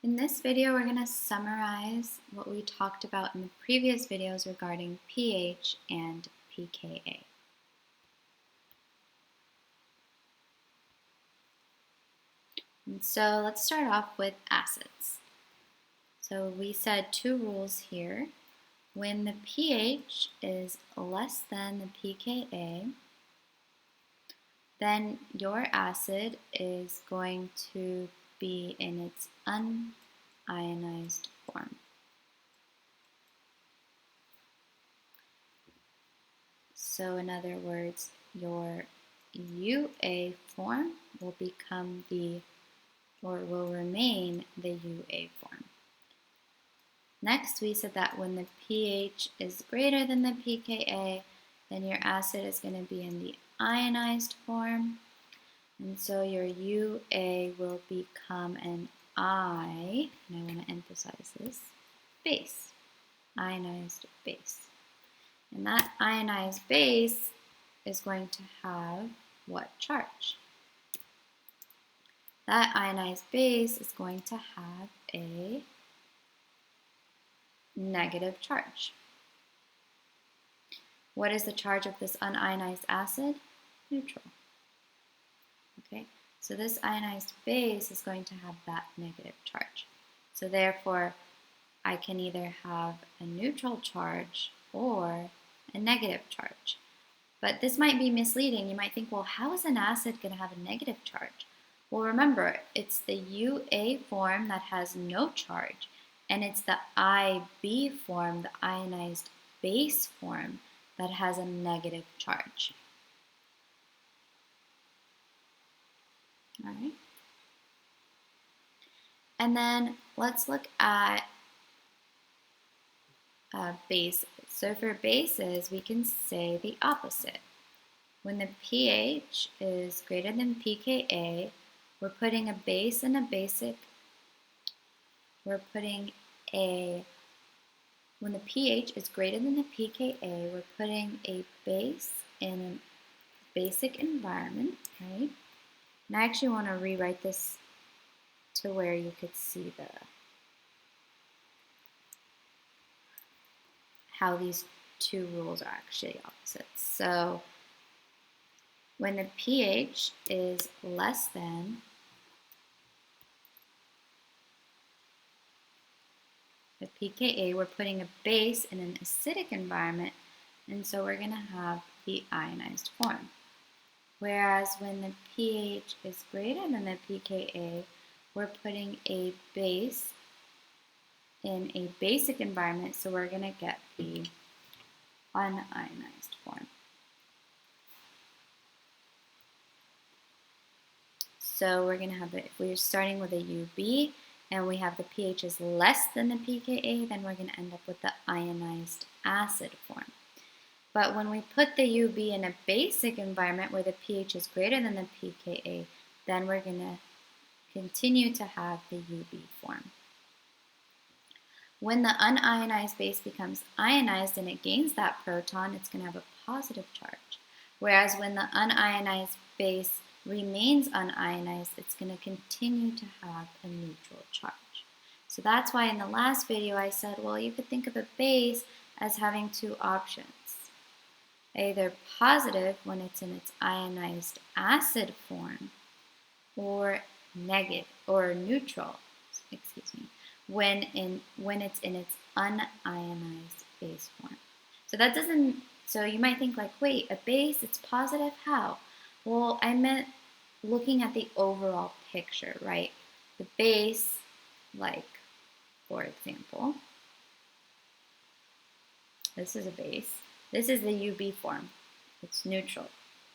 In this video, we're going to summarize what we talked about in the previous videos regarding pH and pKa. And so let's start off with acids. So we said two rules here. When the pH is less than the pKa, then your acid is going to be in its unionized form. So in other words, your UA form will become will remain the UA form. Next, we said that when the pH is greater than the pKa, then your acid is going to be in the ionized form. And so your UA will become an I, and I want to emphasize this, base, ionized base. And that ionized base is going to have what charge? That ionized base is going to have a negative charge. What is the charge of this unionized acid? Neutral. Okay, so this ionized base is going to have that negative charge. So therefore, I can either have a neutral charge or a negative charge. But this might be misleading. You might think, well, how is an acid going to have a negative charge? Well, remember, it's the UA form that has no charge, and it's the IB form, the ionized base form, that has a negative charge. All right. And then let's look at bases. So for bases, we can say the opposite. When the pH is greater than pKa, we're putting a base in a basic. When the pH is greater than the pKa, we're putting a base in a basic environment, right? And I actually want to rewrite this to where you could see how these two rules are actually opposites. So when the pH is less than the pKa, we're putting a base in an acidic environment, and so we're going to have the ionized form. Whereas when the pH is greater than the pKa, we're putting a base in a basic environment, so we're going to get the unionized form. So we're going to have, if we're starting with a UB and we have the pH is less than the pKa, then we're going to end up with the ionized acid form. But when we put the UB in a basic environment where the pH is greater than the pKa, then we're going to continue to have the UB form. When the unionized base becomes ionized and it gains that proton, it's going to have a positive charge. Whereas when the unionized base remains unionized, it's going to continue to have a neutral charge. So that's why in the last video I said, well, you could think of a base as having two options. Either positive when it's in its ionized acid form, or negative or neutral, when it's in its unionized base form. So you might think like, wait, a base, it's positive, how? Well, I meant looking at the overall picture, right? The base, like, for example, this is a base. This is the UB form. It's neutral.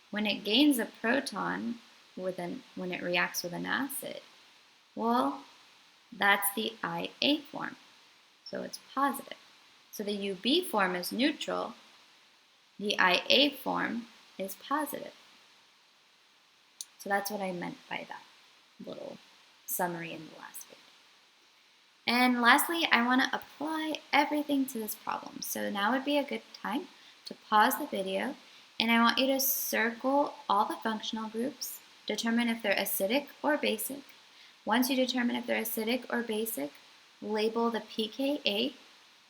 When it gains a proton, when it reacts with an acid, well, that's the IA form. So it's positive. So the UB form is neutral. The IA form is positive. So that's what I meant by that little summary in the last video. And lastly, I want to apply everything to this problem. So now would be a good time to pause the video, and I want you to circle all the functional groups, determine if they're acidic or basic. Once you determine if they're acidic or basic, label the pKa,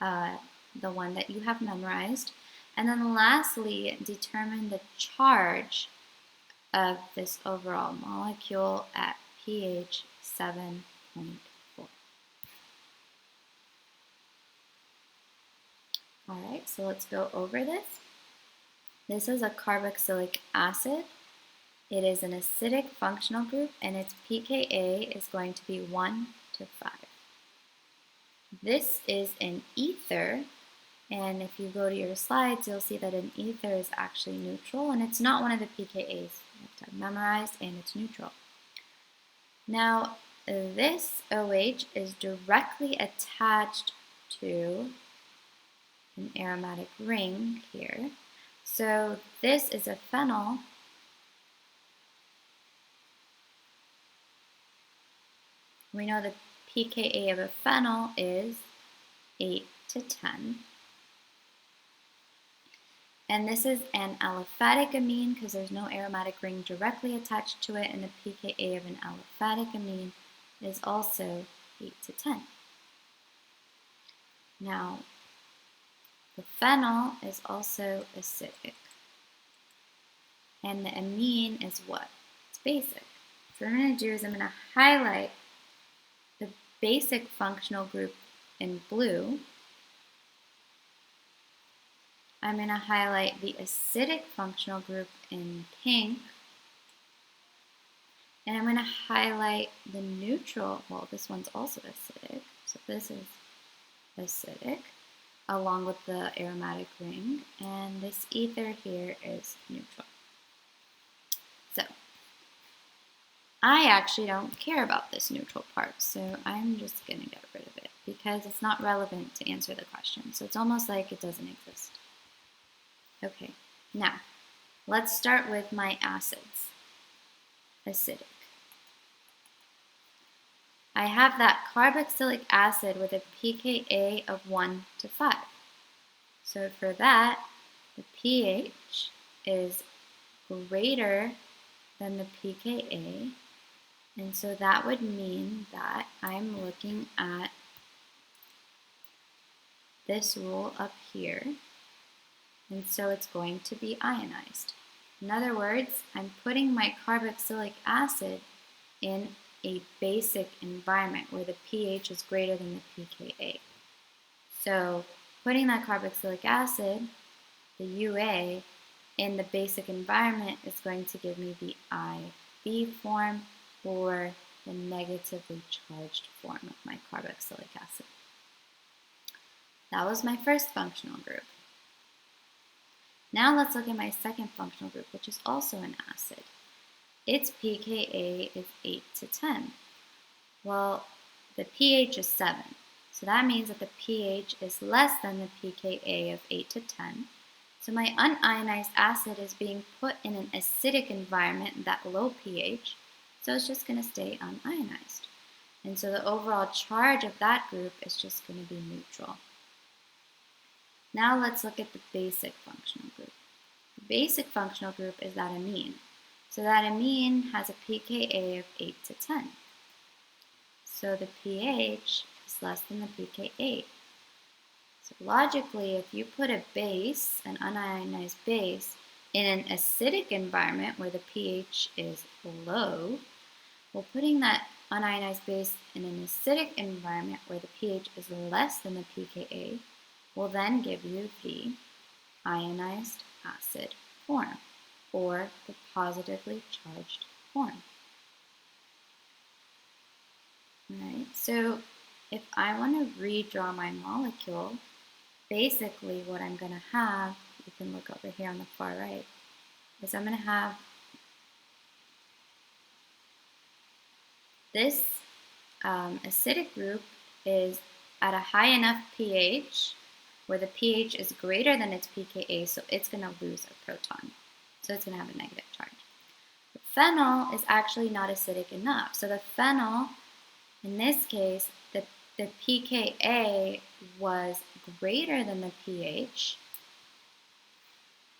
the one that you have memorized, and then lastly, determine the charge of this overall molecule at pH 7.4. All right, so let's go over this. This is a carboxylic acid. It is an acidic functional group, and its pKa is going to be 1 to 5. This is an ether, and if you go to your slides, you'll see that an ether is actually neutral, and it's not one of the pKa's. You have to have memorized, and it's neutral. Now, this OH is directly attached to an aromatic ring here. So this is a phenyl. We know the pKa of a phenyl is 8 to 10. And this is an aliphatic amine because there's no aromatic ring directly attached to it, and the pKa of an aliphatic amine is also 8 to 10. Now, the phenyl is also acidic. And the amine is what? It's basic. So what I'm going to do is I'm going to highlight the basic functional group in blue. I'm going to highlight the acidic functional group in pink. And I'm going to highlight the neutral, well, this one's also acidic, so this is acidic, along with the aromatic ring, and this ether here is neutral. So, I actually don't care about this neutral part, so I'm just going to get rid of it because it's not relevant to answer the question. So it's almost like it doesn't exist. Okay, now let's start with my acids. Acidic. I have that carboxylic acid with a pKa of 1 to 5. So for that, the pH is greater than the pKa, and so that would mean that I'm looking at this rule up here, and so it's going to be ionized. In other words, I'm putting my carboxylic acid in a basic environment where the pH is greater than the pKa. So putting that carboxylic acid, the UA, in the basic environment is going to give me the IV form, or the negatively charged form of my carboxylic acid. That was my first functional group. Now let's look at my second functional group, which is also an acid. Its pKa is 8 to 10. Well, the pH is 7, so that means that the pH is less than the pKa of 8 to 10. So my unionized acid is being put in an acidic environment, that low pH, so it's just going to stay unionized. And so the overall charge of that group is just going to be neutral. Now let's look at the basic functional group. The basic functional group is that amine. So that amine has a pKa of 8 to 10. So the pH is less than the pKa. So logically, if you put a base, an unionized base, in an acidic environment where the pH is low, well, putting that unionized base in an acidic environment where the pH is less than the pKa will then give you the ionized acid form, or the positively charged form. Alright, so if I want to redraw my molecule, basically what I'm going to have, you can look over here on the far right, is I'm going to have this acidic group is at a high enough pH where the pH is greater than its pKa, so it's going to lose a proton. So it's going to have a negative charge. The phenyl is actually not acidic enough. So the phenyl, in this case, the pKa was greater than the pH,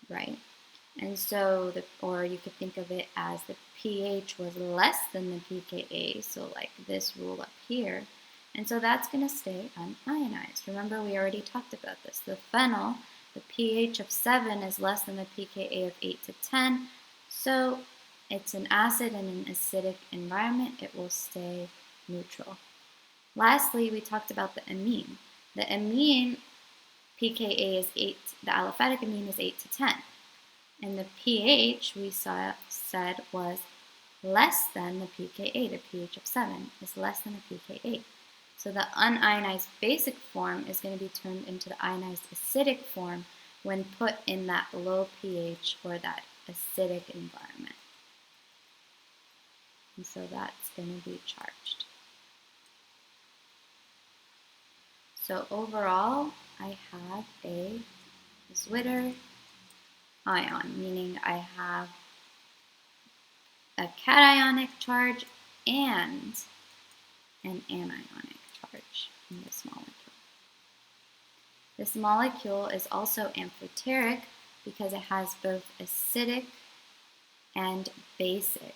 right? And so, or you could think of it as the pH was less than the pKa, so like this rule up here, and so that's going to stay unionized. Remember, we already talked about this. The phenyl, the pH of 7 is less than the pKa of 8 to 10, so it's an acid in an acidic environment. It will stay neutral. Lastly, we talked about the amine. The amine pKa is 8, the aliphatic amine is 8 to 10. And the pH we said was less than the pKa. The pH of 7 is less than the pKa. So the unionized basic form is going to be turned into the ionized acidic form when put in that low pH or that acidic environment. And so that's going to be charged. So overall, I have a Zwitter ion, meaning I have a cationic charge and an anionic charge in this molecule. This molecule is also amphoteric because it has both acidic and basic